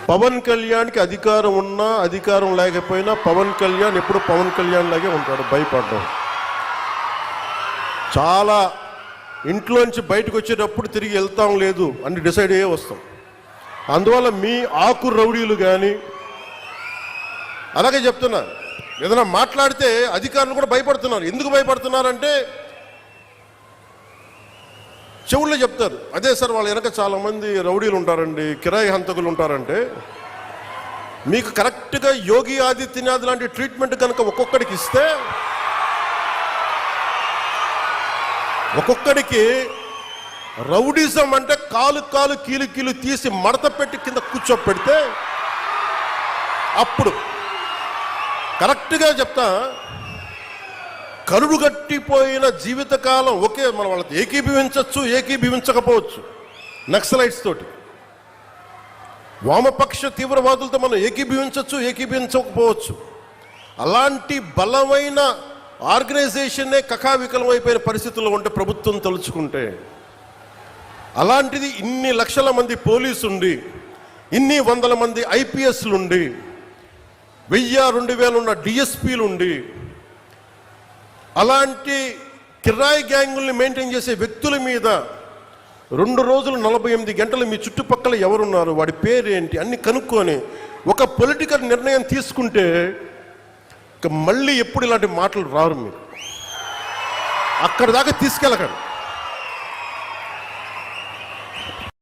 పవన్ కళ్యాణ్కి అధికారం ఉన్నా అధికారం లేకపోయినా పవన్ కళ్యాణ్ ఎప్పుడు పవన్ కళ్యాణ్ లాగే ఉంటాడు, భయపడడం. చాలా ఇంట్లోంచి బయటకు వచ్చేటప్పుడు తిరిగి వెళ్తాం లేదు అని డిసైడ్ అయ్యే వస్తాం. అందువల్ల మీ ఆకు రౌడీలు కానీ, అలాగే చెప్తున్నా, ఏదైనా మాట్లాడితే అధికారులు కూడా భయపడుతున్నారు. ఎందుకు భయపడుతున్నారంటే చెవుల్లో చెప్తారు, అదే సార్ వాళ్ళ వెనక చాలామంది రౌడీలు ఉంటారండి, కిరాయి హంతకులు ఉంటారంటే, మీకు కరెక్ట్గా యోగి ఆదిత్యనాథ్ లాంటి ట్రీట్మెంట్ కనుక ఒక్కొక్కడికి ఇస్తే, ఒక్కొక్కడికి రౌడీజం అంటే కాలు కాలు కీలు కీలు తీసి మడత పెట్టి కింద కూర్చోపెడితే, అప్పుడు కరెక్ట్గా చెప్తా, కరుడు గట్టిపోయిన జీవితకాలం ఒకే మనం వాళ్ళతో ఏకీభవించవచ్చు, ఏకీభవించకపోవచ్చు. నక్సలైట్స్ తోటి, వామపక్ష తీవ్రవాదులతో మనం ఏకీభవించవచ్చు, ఏకీభవించకపోవచ్చు. అలాంటి బలమైన ఆర్గనైజేషన్నే కకావికలం అయిపోయిన పరిస్థితుల్లో ఉంటే ప్రభుత్వం తలుచుకుంటే, అలాంటిది ఇన్ని లక్షల మంది పోలీసు ఉండి, ఇన్ని వందల మంది ఐపీఎస్లు ఉండి, 1000-2000 ఉన్న డిఎస్పీలు ఉండి, అలాంటి కిరాయి గ్యాంగుల్ని మెయింటైన్ చేసే వ్యక్తుల మీద 2 రోజులు 48 గంటలు మీ చుట్టుపక్కల ఎవరున్నారు, వాడి పేరేంటి అన్ని కనుక్కొని ఒక పొలిటికల్ నిర్ణయం తీసుకుంటే మళ్ళీ ఎప్పుడు ఇలాంటి మాటలు రారు. మీరు అక్కడి దాకా తీసుకెళ్ళకండి.